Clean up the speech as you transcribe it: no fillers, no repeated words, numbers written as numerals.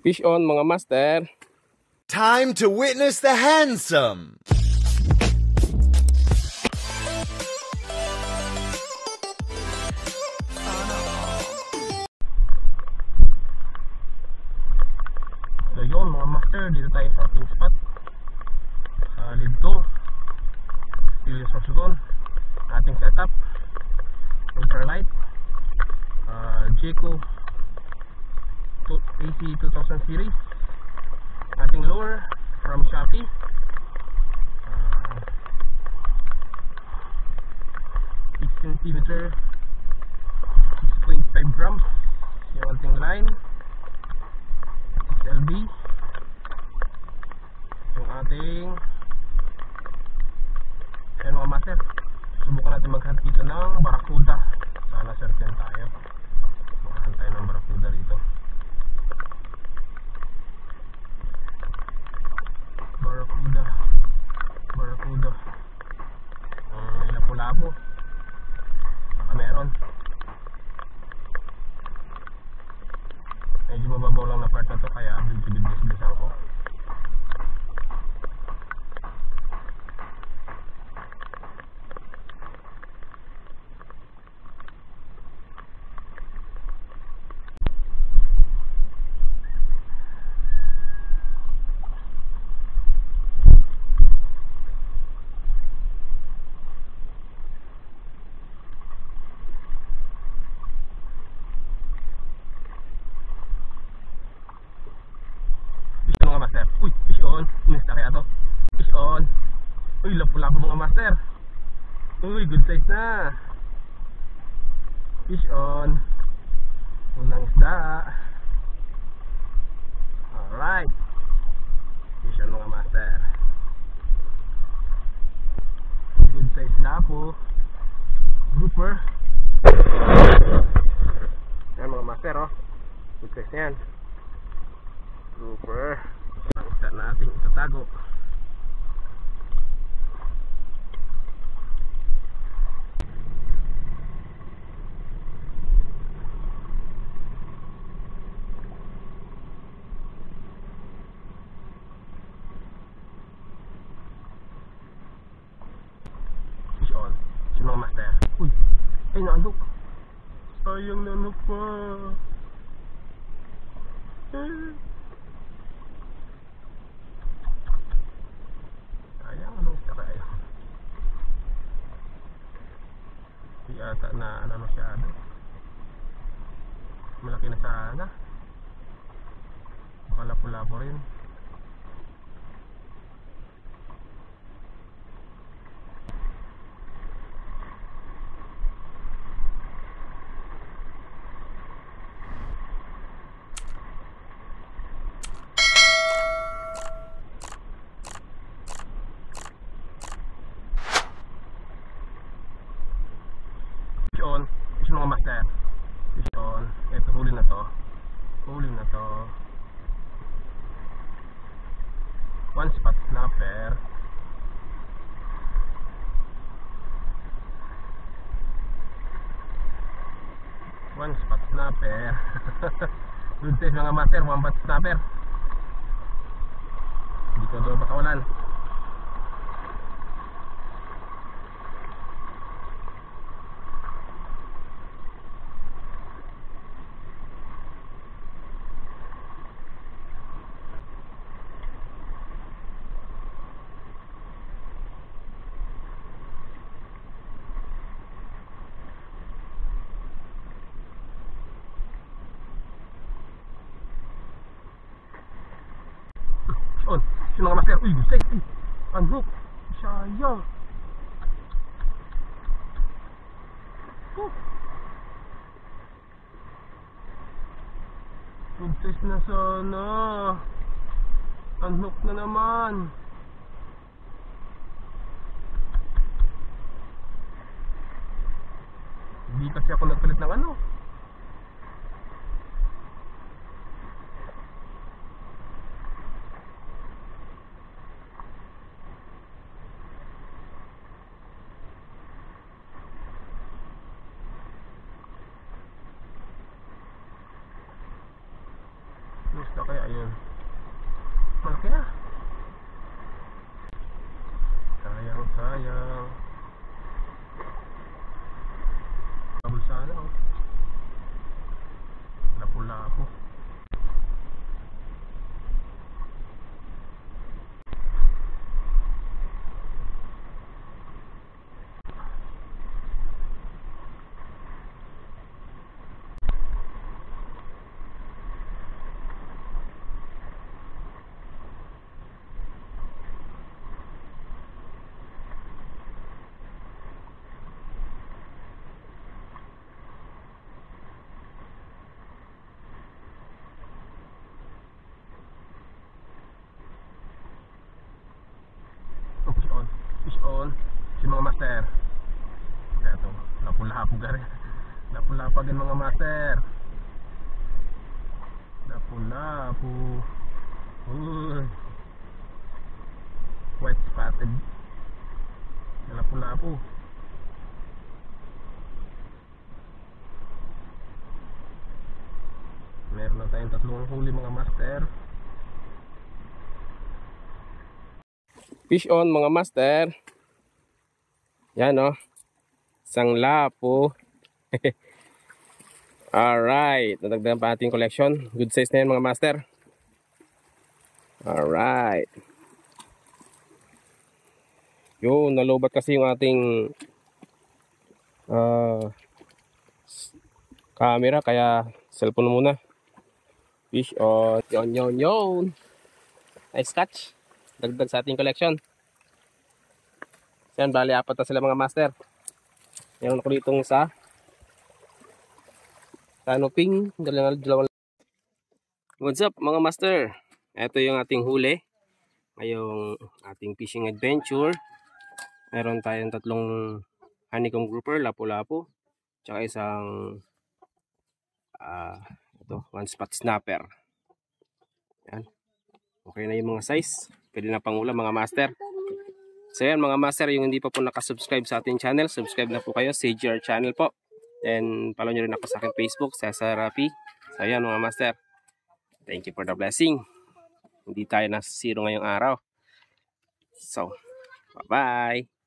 Fish on mga master. Time to witness the handsome. So yun mga master, dito tayo sa ating spot sa Ligtong Still Sorsogon. Ating setup ultralight Jayco AC 2000 series. Ating lure from Shopee, 6 cm 6.5 grams yung ating line, XLB yung ating. Ayan mga master, subukan natin maghunt dito ng barakuda. Sana certain tayo maghunt tayo ng barakuda rito. Barakuda may lapu-lapu, baka meron. Medyo mababaw lang na part na to, kaya biblis-bilisan ko. Mga master, uy, fish on. Nista kaya to, fish on. Uy, lapu-lapu mga master. Uy, good size na. Fish on. Unang isda. Alright, fish on mga master. Good size lapu. Grouper. Yan mga master, oh. Good size yan. Grouper. Ang isda natin itatago. Fish on. Sino ang master? Uy, ay naandok. Sayang naandok pa. Sayang, anong isda kaya? Di ata na ano masyado. Malaki na sana. Baka lapu-lapu rin. Fish on, fish mga master. Fish on, eto huli na to. Huli na to. One spot snapper. One spot snapper. Good size mga master, one spot snapper. Hindi ko doon pakawalan. On, sino mga master? Uy, good size. Uy, unhook. Sayang. Good size na sana. Unhook na naman. Hindi kasi ako nagpalit ng ano. Gusto kaya yun. sayang. Kabul sana oh. Lapu-lapu. Fish on. Si mga master. Ito, lapu-lapu gari. Lapu-lapu din mga master. Lapu-lapu. White spotted. Lapu-lapu. Meron na tayong tatlong huli mga master. Fish on mga master. Yan o. Isang lapo. Alright. Nadagdagan pa ating collection. Good size na yan mga master. Alright. Yun. Nalobat kasi yung ating camera. Kaya cellphone muna. Fish on. Yon. Nice catch. Dagdag sa ating collection. Yan, bali apat na sila mga master. Meron ako ditong sa canoping. Dalawang. What's up mga master? Ito yung ating huli. Ngayong ating fishing adventure. Meron tayong tatlong honeycomb grouper, lapu-lapu. Tsaka isang ito, one spot snapper. Yan. Okay na yung mga size. Pwede na pang ulam mga master. So yan mga master, yung hindi pa po nakasubscribe sa ating channel, subscribe na po kayo, CGR channel po. And follow nyo rin ako sa aking Facebook, Cesar Rapi. So yan mga master, thank you for the blessing. Hindi tayo nasisiro ngayong araw. So, bye-bye.